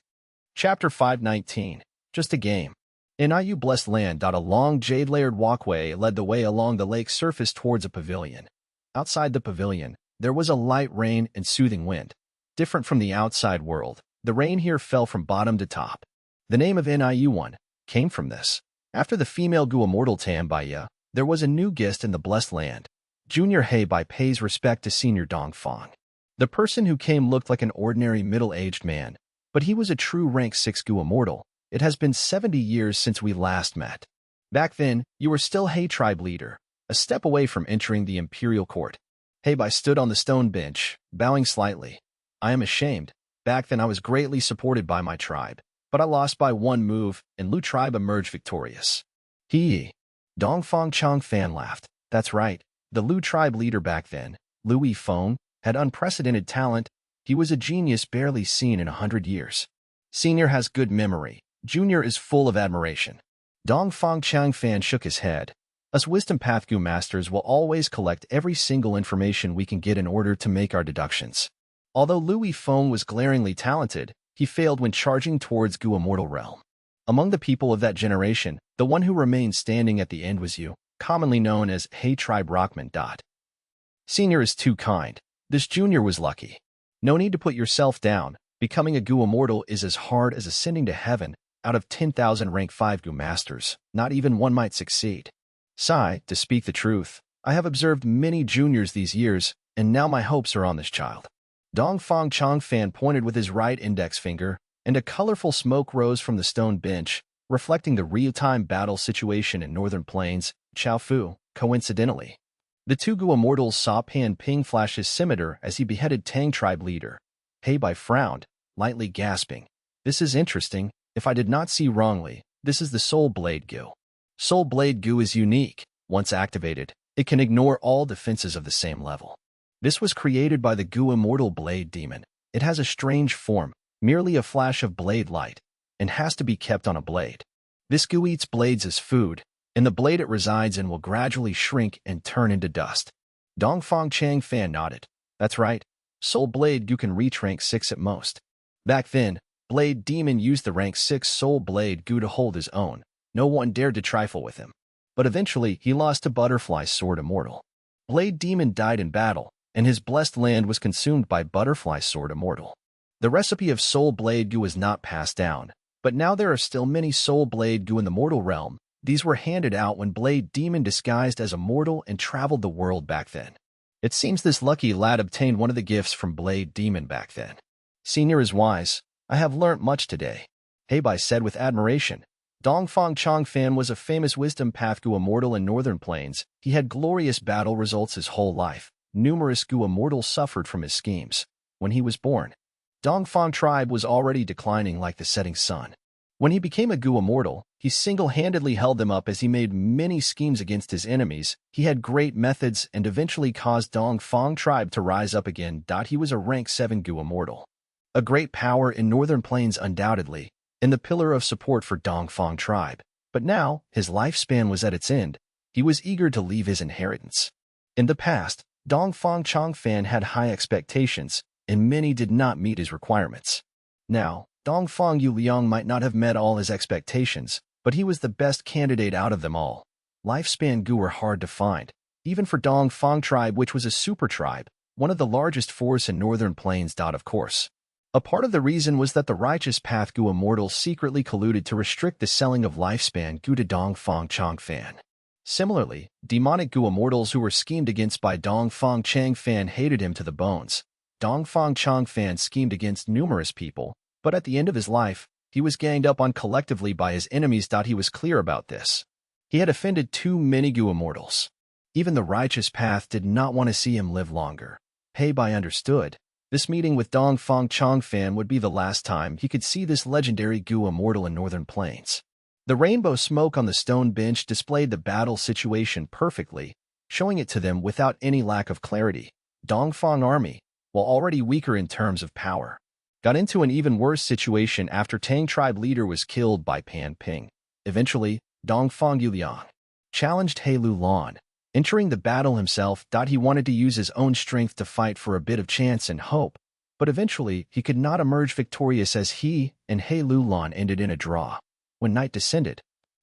Chapter 519. Just a game. In Iu Blessed Land. A long jade-layered walkway led the way along the lake surface towards a pavilion. Outside the pavilion, there was a light rain and soothing wind. Different from the outside world, the rain here fell from bottom to top. The name of Niu came from this. After the female Gu immortal Tambaya, there was a new guest in the Blessed Land. Junior He Bai pays respect to Senior Dongfang. The person who came looked like an ordinary middle-aged man, but he was a true rank 6 Gu immortal. It has been 70 years since we last met. Back then, you were still He tribe leader, a step away from entering the imperial court. He Bai stood on the stone bench, bowing slightly. I am ashamed. Back then I was greatly supported by my tribe, but I lost by one move, and Lu tribe emerged victorious. Hee. Dongfang Chang Fan laughed. That's right. The Lu tribe leader back then, Lui Feng, had unprecedented talent. He was a genius barely seen in 100 years. Senior has good memory. Junior is full of admiration. Dongfang Chang Fan shook his head. Us wisdom pathgu masters will always collect every single information we can get in order to make our deductions. Although Lui Feng was glaringly talented, he failed when charging towards Gu immortal realm. Among the people of that generation, the one who remained standing at the end was you, commonly known as He tribe Rockman. Senior is too kind. This junior was lucky. No need to put yourself down. Becoming a Gu immortal is as hard as ascending to heaven. Out of 10,000 rank 5 Gu masters, not even one might succeed. Sigh, to speak the truth, I have observed many juniors these years, and now my hopes are on this child. Dongfang Chang Fan pointed with his right index finger, and a colorful smoke rose from the stone bench, reflecting the real-time battle situation in Northern Plains. Chao Fu, coincidentally. The two Gu immortals saw Pan Ping flash his scimitar as he beheaded Tang tribe leader. He Bai frowned, lightly gasping. This is interesting. If I did not see wrongly, this is the Soul Blade Gu. Soul Blade Gu is unique. Once activated, it can ignore all defenses of the same level. This was created by the Gu immortal Blade Demon. It has a strange form, merely a flash of blade light, and has to be kept on a blade. This Gu eats blades as food. In the blade it resides and will gradually shrink and turn into dust. Dongfang Chang Fan nodded. That's right. Soul Blade Gu can reach rank 6 at most. Back then, Blade Demon used the rank 6 Soul Blade Gu to hold his own. No one dared to trifle with him. But eventually, he lost to Butterfly Sword Immortal. Blade Demon died in battle, and his blessed land was consumed by Butterfly Sword Immortal. The recipe of Soul Blade Gu was not passed down, but now there are still many Soul Blade Gu in the mortal realm. These were handed out when Blade Demon disguised as a mortal and traveled the world back then. It seems this lucky lad obtained one of the gifts from Blade Demon back then. Senior is wise. I have learnt much today, He Bai said with admiration. Dongfang Chang Fan was a famous wisdom path Gu immortal in Northern Plains. He had glorious battle results his whole life. Numerous Gu immortals suffered from his schemes. When he was born, Dongfang tribe was already declining like the setting sun. When he became a Gu immortal, he single-handedly held them up as he made many schemes against his enemies. He had great methods and eventually caused Dongfang tribe to rise up again. He was a rank 7 Gu immortal. A great power in Northern Plains undoubtedly, and the pillar of support for Dongfang tribe. But now, his lifespan was at its end. He was eager to leave his inheritance. In the past, Dongfang Changfan had high expectations, and many did not meet his requirements. Now, Dongfang Yuliang might not have met all his expectations, but he was the best candidate out of them all. Lifespan Gu were hard to find, even for Dongfang tribe, which was a super tribe, one of the largest forests in northern plains. Of course. A part of the reason was that the righteous path Gu immortals secretly colluded to restrict the selling of lifespan Gu to Dongfang Changfan. Similarly, demonic Gu immortals who were schemed against by Dongfang Changfan hated him to the bones. Dongfang Changfan schemed against numerous people, but at the end of his life, he was ganged up on collectively by his enemies. He was clear about this. He had offended too many Gu immortals. Even the righteous path did not want to see him live longer. Heibai understood. This meeting with Dongfang Changfan would be the last time he could see this legendary Gu immortal in northern plains. The rainbow smoke on the stone bench displayed the battle situation perfectly, showing it to them without any lack of clarity. Dongfang army, while already weaker in terms of power, got into an even worse situation after Tang tribe leader was killed by Pan Ping. Eventually, Dongfang Yuliang challenged He Lu Lan. Entering the battle himself, he wanted to use his own strength to fight for a bit of chance and hope, but eventually he could not emerge victorious as he and He Lu Lan ended in a draw. When night descended,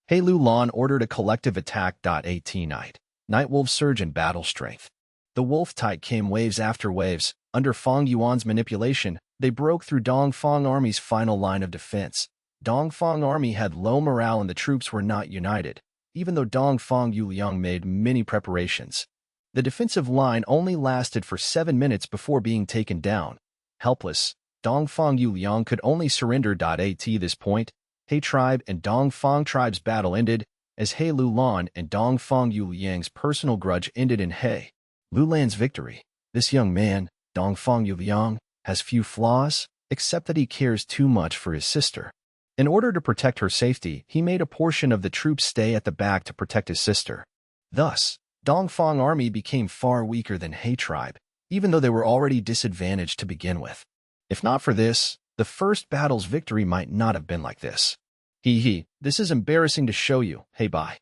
He Lu Lan ordered a collective attack. At night, Nightwolves surge in battle strength. The wolf tide came waves after waves. Under Fang Yuan's manipulation, they broke through Dongfang army's final line of defense. Dongfang army had low morale and the troops were not united, even though Dongfang Yuliang made many preparations. The defensive line only lasted for 7 minutes before being taken down. Helpless, Dongfang Yuliang could only surrender. At this point, He tribe and Dongfang tribe's battle ended, as He Lu Lan and Dongfang Yuliang's personal grudge ended in He Lu Lan's victory. This young man, Dongfang Yuliang, has few flaws, except that he cares too much for his sister. In order to protect her safety, he made a portion of the troops stay at the back to protect his sister. Thus, Dongfang army became far weaker than He tribe, even though they were already disadvantaged to begin with. If not for this, the first battle's victory might not have been like this. This is embarrassing to show you, Heibai.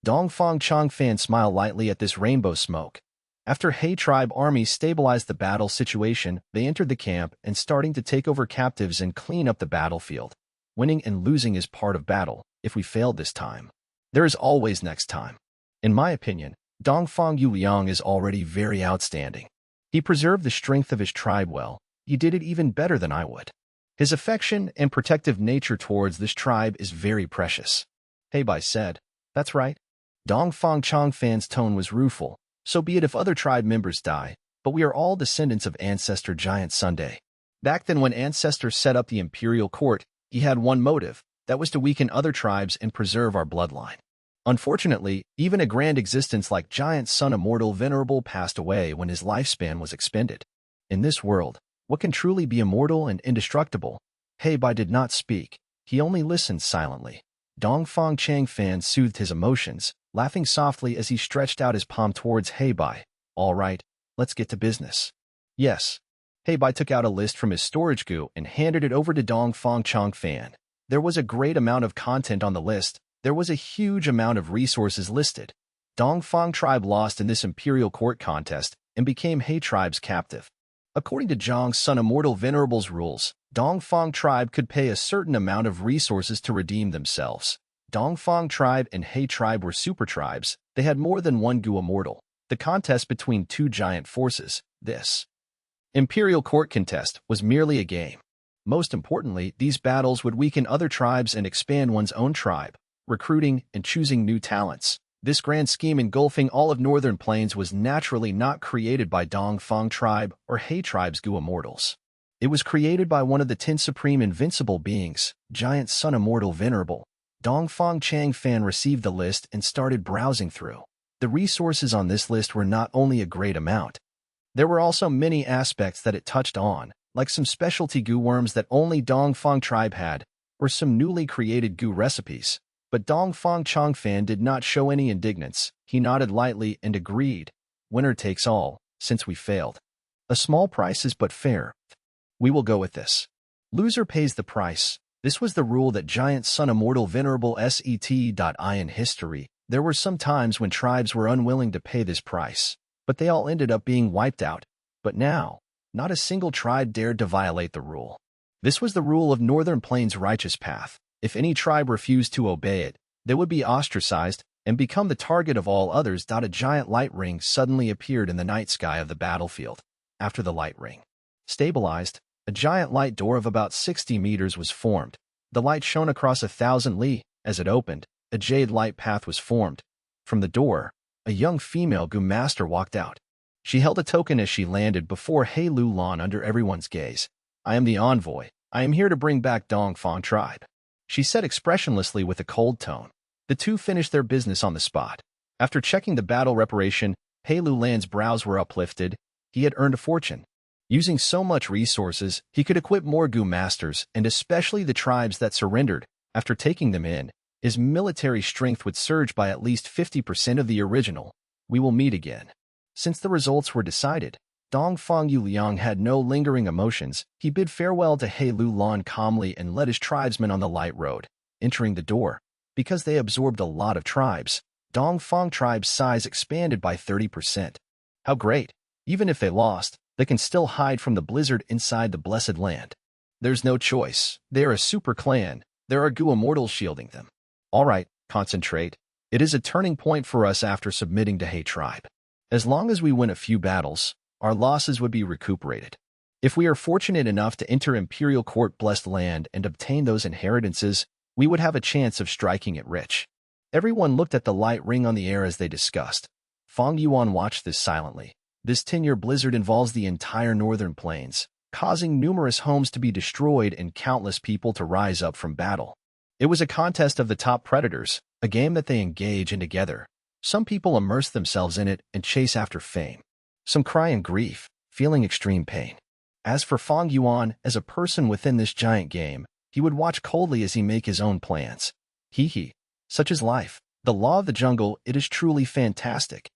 Dongfang Changfan smiled lightly at this rainbow smoke. After He tribe army stabilized the battle situation, they entered the camp and starting to take over captives and clean up the battlefield. Winning and losing is part of battle. If we failed this time, there is always next time. In my opinion, Dongfang Yuliang is already very outstanding. He preserved the strength of his tribe well. He did it even better than I would. His affection and protective nature towards this tribe is very precious. Heibai said, "That's right." Dongfang Changfan's tone was rueful. So be it if other tribe members die, but we are all descendants of ancestor Giant Sunday. Back then when ancestors set up the imperial court, he had one motive, that was to weaken other tribes and preserve our bloodline. Unfortunately, even a grand existence like Giant Sun Immortal Venerable passed away when his lifespan was expended. In this world, what can truly be immortal and indestructible? Heibai did not speak. He only listened silently. Dongfang Changfan soothed his emotions, laughing softly as he stretched out his palm towards Heibai. "All right, let's get to business." "Yes." Heibai took out a list from his storage goo and handed it over to Dongfang Changfan. There was a great amount of content on the list. There was a huge amount of resources listed. Dongfang tribe lost in this imperial court contest and became He tribe's captive. According to Zhang Sun Immortal Venerable's rules, Dongfang tribe could pay a certain amount of resources to redeem themselves. Dongfang tribe and He tribe were super tribes. They had more than one Gu immortal. The contest between two giant forces, this imperial court contest, was merely a game. Most importantly, these battles would weaken other tribes and expand one's own tribe, recruiting and choosing new talents. This grand scheme engulfing all of Northern Plains was naturally not created by Dongfang tribe or He tribe's Gu immortals. It was created by one of the 10 supreme invincible beings, Giant Sun Immortal Venerable. Dongfang Changfan received the list and started browsing through. The resources on this list were not only a great amount. There were also many aspects that it touched on, like some specialty Gu worms that only Dongfang tribe had, or some newly created Gu recipes. But Dongfang Changfan did not show any indignance. He nodded lightly and agreed. "Winner takes all, since we failed. A small price is but fair. We will go with this. Loser pays the price." This was the rule that giant sun immortal venerable set.I in history. There were some times when tribes were unwilling to pay this price, but they all ended up being wiped out. But now, not a single tribe dared to violate the rule. This was the rule of Northern Plains' righteous path. If any tribe refused to obey it, they would be ostracized and become the target of all others. A giant light ring suddenly appeared in the night sky of the battlefield. After the light ring stabilized, a giant light door of about 60 meters was formed. The light shone across 1,000 li. As it opened, a jade light path was formed. From the door, a young female Gu master walked out. She held a token as she landed before He Lu Lan under everyone's gaze. "I am the envoy. I am here to bring back Dongfang tribe," she said expressionlessly with a cold tone. The two finished their business on the spot. After checking the battle reparation, He Lu Lan's brows were uplifted. He had earned a fortune. Using so much resources, he could equip more Gu masters, and especially the tribes that surrendered. After taking them in, his military strength would surge by at least 50% of the original. "We will meet again." Since the results were decided, Dongfang Yuliang had no lingering emotions. He bid farewell to He Lu Lan calmly and led his tribesmen on the light road. Entering the door, because they absorbed a lot of tribes, Dongfang tribe's size expanded by 30%. How great! Even if they lost, they can still hide from the blizzard inside the blessed land. There's no choice. They are a super clan. There are Gu immortals shielding them. All right, concentrate. It is a turning point for us after submitting to He tribe. As long as we win a few battles, our losses would be recuperated. If we are fortunate enough to enter Imperial Court-blessed land and obtain those inheritances, we would have a chance of striking it rich. Everyone looked at the light ring on the air as they discussed. Fang Yuan watched this silently. This 10-year blizzard involves the entire northern plains, causing numerous homes to be destroyed and countless people to rise up from battle. It was a contest of the top predators, a game that they engage in together. Some people immerse themselves in it and chase after fame. Some cry in grief, feeling extreme pain. As for Fang Yuan, as a person within this giant game, he would watch coldly as he make his own plans. Such is life. The law of the jungle, it is truly fantastic.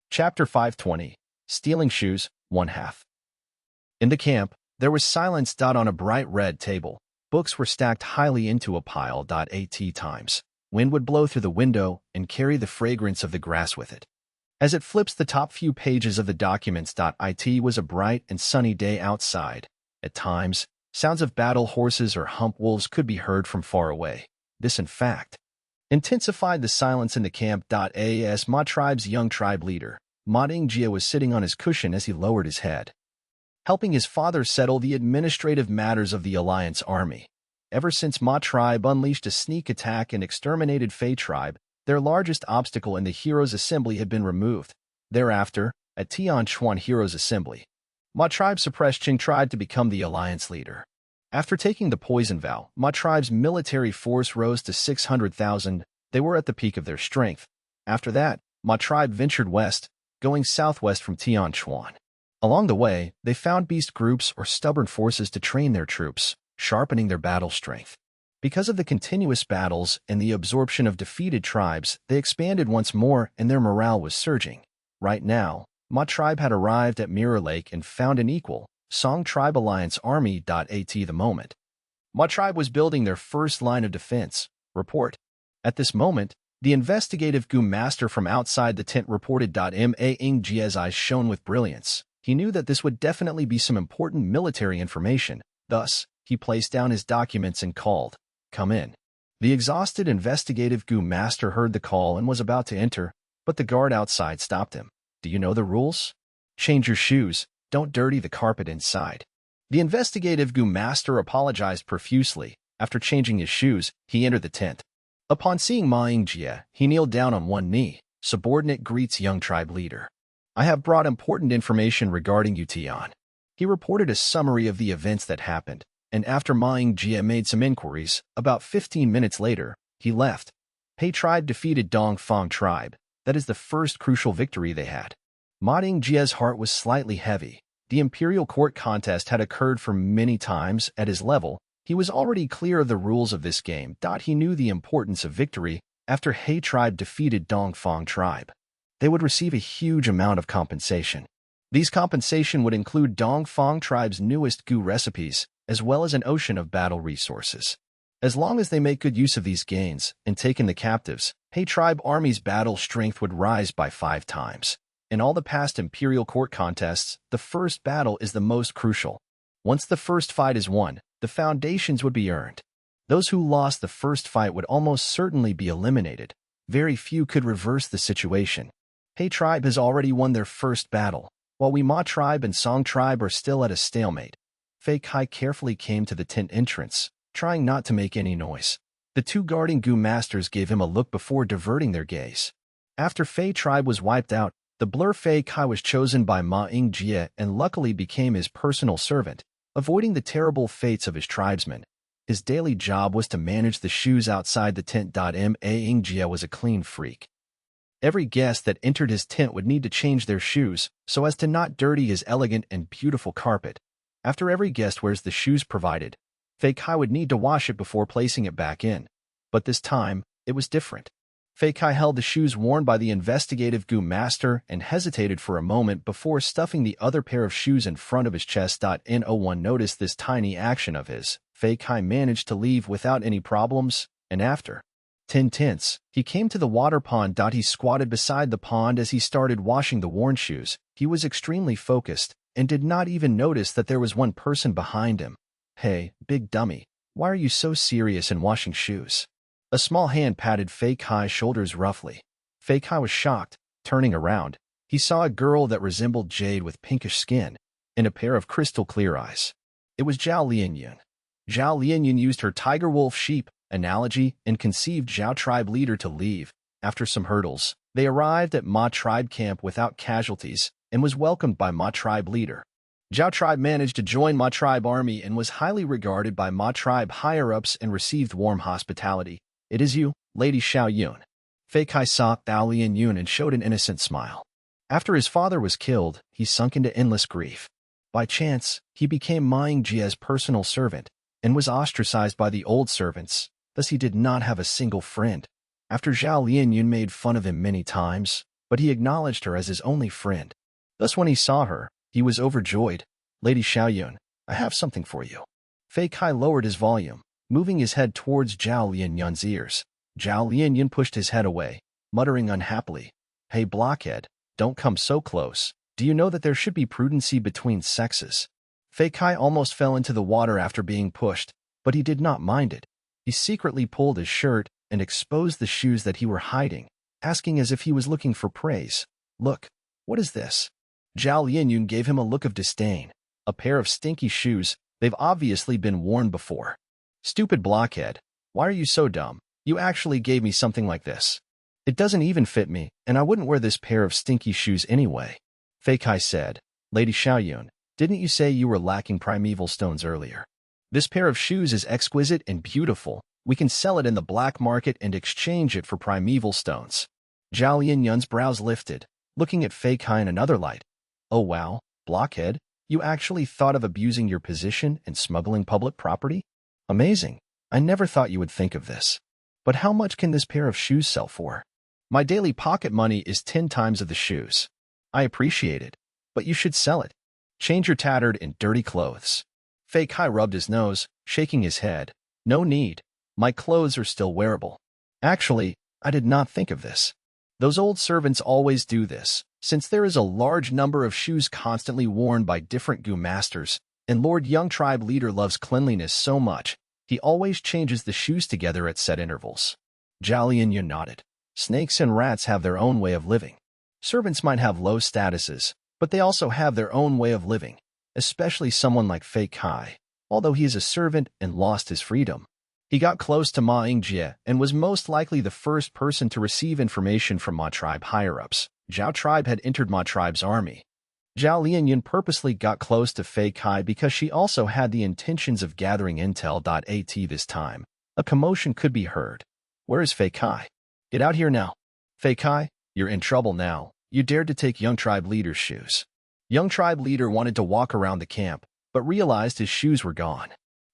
Chapter 520. Stealing Shoes, 1/2. In the camp, there was silence. On a bright red table, books were stacked highly into a pile. At times, wind would blow through the window and carry the fragrance of the grass with it. As it flips the top few pages of the documents. It was a bright and sunny day outside. At times, sounds of battle horses or hump wolves could be heard from far away. This, in fact, intensified the silence in the camp. As Ma tribe's young tribe leader, Ma Yingjie was sitting on his cushion as he lowered his head, helping his father settle the administrative matters of the Alliance army. Ever since Ma tribe unleashed a sneak attack and exterminated Fei tribe, their largest obstacle in the Heroes' Assembly had been removed. Thereafter, at Tianchuan Heroes' Assembly, Ma tribe suppressed Qing tribe to become the Alliance leader. After taking the poison vow, Ma tribe's military force rose to 600,000. They were at the peak of their strength. After that, Ma tribe ventured west, going southwest from Tianchuan. Along the way, they found beast groups or stubborn forces to train their troops, sharpening their battle strength. Because of the continuous battles and the absorption of defeated tribes, they expanded once more and their morale was surging. Right now, Ma tribe had arrived at Mirror Lake and found an equal, Song Tribe Alliance army. At the moment, Ma tribe was building their first line of defense. Report. At this moment, the investigative Gu master from outside the tent reported. Ma Yingjie's eyes shone with brilliance. He knew that this would definitely be some important military information. Thus, he placed down his documents and called, "Come in." The exhausted investigative Gu master heard the call and was about to enter, but the guard outside stopped him. "Do you know the rules? Change your shoes. Don't dirty the carpet inside." The investigative Gu master apologized profusely. After changing his shoes, he entered the tent. Upon seeing Ma Yingjie, he kneeled down on one knee. Subordinate greets young tribe leader. "I have brought important information regarding you, Tian." He reported a summary of the events that happened, and after Ma Yingjie made some inquiries, about 15 minutes later, he left. He tribe defeated Dongfang tribe. That is the first crucial victory they had. Ma Yingjie's heart was slightly heavy. The Imperial Court contest had occurred for many times at his level. He was already clear of the rules of this game. He knew the importance of victory. After He tribe defeated Dongfang tribe, they would receive a huge amount of compensation. These compensation would include Dongfang tribe's newest Gu recipes, as well as an ocean of battle resources. As long as they make good use of these gains and take in the captives, He tribe army's battle strength would rise by 5 times. In all the past imperial court contests, the first battle is the most crucial. Once the first fight is won, the foundations would be earned. Those who lost the first fight would almost certainly be eliminated. Very few could reverse the situation. He tribe has already won their first battle, while we Ma tribe and Song tribe are still at a stalemate. Fei Kai carefully came to the tent entrance, trying not to make any noise. The 2 guarding Gu masters gave him a look before diverting their gaze. After Fei tribe was wiped out, the blur Fei Kai was chosen by Ma Yingjie and luckily became his personal servant, avoiding the terrible fates of his tribesmen. His daily job was to manage the shoes outside the tent. Ma Yingjie was a clean freak. Every guest that entered his tent would need to change their shoes so as to not dirty his elegant and beautiful carpet. After every guest wears the shoes provided, Fei Kai would need to wash it before placing it back in. But this time, it was different. Fei Kai held the shoes worn by the investigative Gu master and hesitated for a moment before stuffing the other pair of shoes in front of his chest. No one noticed this tiny action of his. Fei Kai managed to leave without any problems, and after 10 tenths, he came to the water pond. He squatted beside the pond as he started washing the worn shoes. He was extremely focused and did not even notice that there was one person behind him. Hey, big dummy, why are you so serious in washing shoes? A small hand patted Fei Kai's shoulders roughly. Fei Kai was shocked. Turning around, he saw a girl that resembled jade with pinkish skin and a pair of crystal-clear eyes. It was Zhao Lianyun. Zhao Lianyun used her tiger-wolf-sheep analogy and conceived Zhao tribe leader to leave. After some hurdles, they arrived at Ma tribe camp without casualties and was welcomed by Ma tribe leader. Zhao tribe managed to join Ma tribe army and was highly regarded by Ma tribe higher-ups and received warm hospitality. It is you, Lady Xiao Yun. Fei Kai saw Zhao Lianyun and showed an innocent smile. After his father was killed, he sunk into endless grief. By chance, he became Ma Yingjie's personal servant and was ostracized by the old servants. Thus he did not have a single friend. After Zhao Lianyun made fun of him many times, but he acknowledged her as his only friend. Thus when he saw her, he was overjoyed. Lady Xiao Yun, I have something for you. Fei Kai lowered his volume, moving his head towards Zhao Lianyun's ears. Zhao Lianyun pushed his head away, muttering unhappily, Hey blockhead, don't come so close. Do you know that there should be prudency between sexes? Fei Kai almost fell into the water after being pushed, but he did not mind it. He secretly pulled his shirt and exposed the shoes that he were hiding, asking as if he was looking for praise. Look, what is this? Zhao Lianyun gave him a look of disdain. A pair of stinky shoes, they've obviously been worn before. Stupid blockhead, why are you so dumb? You actually gave me something like this. It doesn't even fit me, and I wouldn't wear this pair of stinky shoes anyway. Fei Kai said, Lady Xiao Yun, didn't you say you were lacking primeval stones earlier? This pair of shoes is exquisite and beautiful. We can sell it in the black market and exchange it for primeval stones. Zhao Lianyun's brows lifted, looking at Fei Kai in another light. Oh wow, blockhead, you actually thought of abusing your position and smuggling public property? Amazing. I never thought you would think of this. But how much can this pair of shoes sell for? My daily pocket money is 10 times of the shoes. I appreciate it, but you should sell it. Change your tattered and dirty clothes. Fei Kai rubbed his nose, shaking his head. No need. My clothes are still wearable. Actually, I did not think of this. Those old servants always do this, since there is a large number of shoes constantly worn by different Gu masters, and Lord Young tribe leader loves cleanliness so much, he always changes the shoes together at set intervals. Zhao Lianyun nodded. Snakes and rats have their own way of living. Servants might have low statuses, but they also have their own way of living, especially someone like Fei Kai, although he is a servant and lost his freedom. He got close to Ma Yingjie and was most likely the first person to receive information from Ma tribe higher-ups. Zhao tribe had entered Ma tribe's army. Zhao Lianyun purposely got close to Fei Kai because she also had the intentions of gathering intel. At this time, a commotion could be heard. Where is Fei Kai? Get out here now. Fei Kai, you're in trouble now. You dared to take Young tribe leader's shoes. Young tribe leader wanted to walk around the camp, but realized his shoes were gone.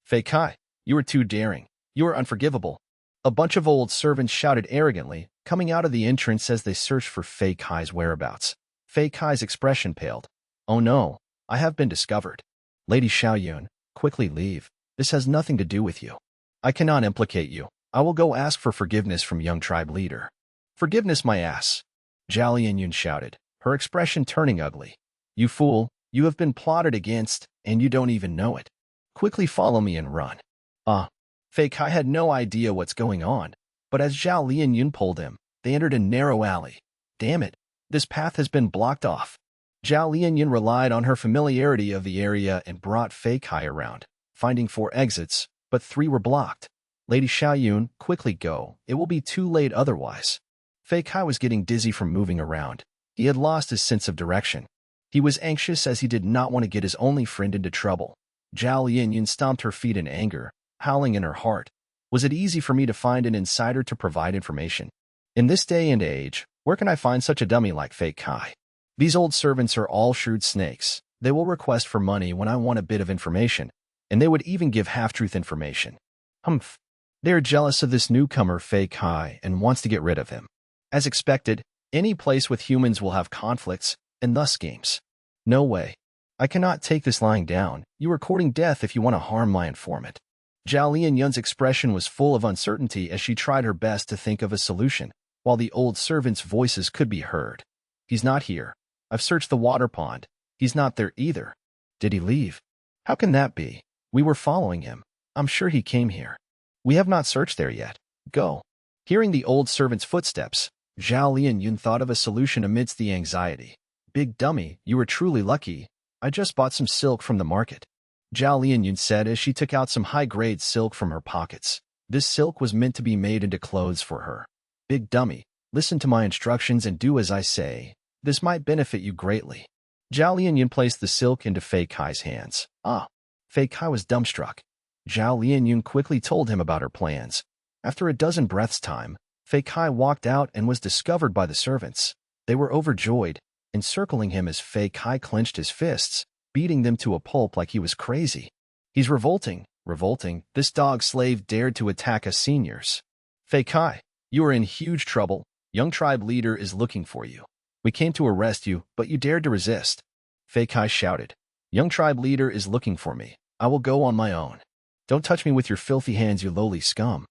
Fei Kai, you were too daring. You are unforgivable. A bunch of old servants shouted arrogantly, coming out of the entrance as they searched for Fei Kai's whereabouts. Fei Kai's expression paled. Oh no, I have been discovered. Lady Xiao Yun, quickly leave. This has nothing to do with you. I cannot implicate you. I will go ask for forgiveness from young tribe leader. Forgiveness my ass, Zhao Lianyun shouted, her expression turning ugly. You fool, you have been plotted against, and you don't even know it. Quickly follow me and run. Fei Kai had no idea what's going on, but as Zhao Lianyun pulled him, they entered a narrow alley. Damn it, this path has been blocked off. Zhao Lianyun relied on her familiarity of the area and brought Fei Kai around, finding 4 exits, but 3 were blocked. Lady Xiaoyun, quickly go, it will be too late otherwise. Fei Kai was getting dizzy from moving around. He had lost his sense of direction. He was anxious as he did not want to get his only friend into trouble. Zhao Lianyun stomped her feet in anger, howling in her heart. Was it easy for me to find an insider to provide information? In this day and age, where can I find such a dummy like Fei Kai? These old servants are all shrewd snakes. They will request for money when I want a bit of information, and they would even give half-truth information. Humph. They are jealous of this newcomer Fei Kai and wants to get rid of him. As expected, any place with humans will have conflicts, and thus games. No way. I cannot take this lying down. You are courting death if you want to harm my informant. Zhao Lianyun's expression was full of uncertainty as she tried her best to think of a solution, while the old servants' voices could be heard. He's not here. I've searched the water pond. He's not there either. Did he leave? How can that be? We were following him. I'm sure he came here. We have not searched there yet. Go. Hearing the old servant's footsteps, Zhao Lianyun thought of a solution amidst the anxiety. Big dummy, you were truly lucky. I just bought some silk from the market. Zhao Lianyun said as she took out some high-grade silk from her pockets. This silk was meant to be made into clothes for her. Big dummy, listen to my instructions and do as I say. This might benefit you greatly. Zhao Lianyun placed the silk into Fei Kai's hands. Fei Kai was dumbstruck. Zhao Lianyun quickly told him about her plans. After a dozen breaths' time, Fei Kai walked out and was discovered by the servants. They were overjoyed, encircling him as Fei Kai clenched his fists, beating them to a pulp like he was crazy. He's revolting. This dog slave dared to attack us seniors. Fei Kai, you are in huge trouble. Young tribe leader is looking for you. We came to arrest you, but you dared to resist. Fei Kai shouted. Young tribe leader is looking for me. I will go on my own. Don't touch me with your filthy hands, you lowly scum.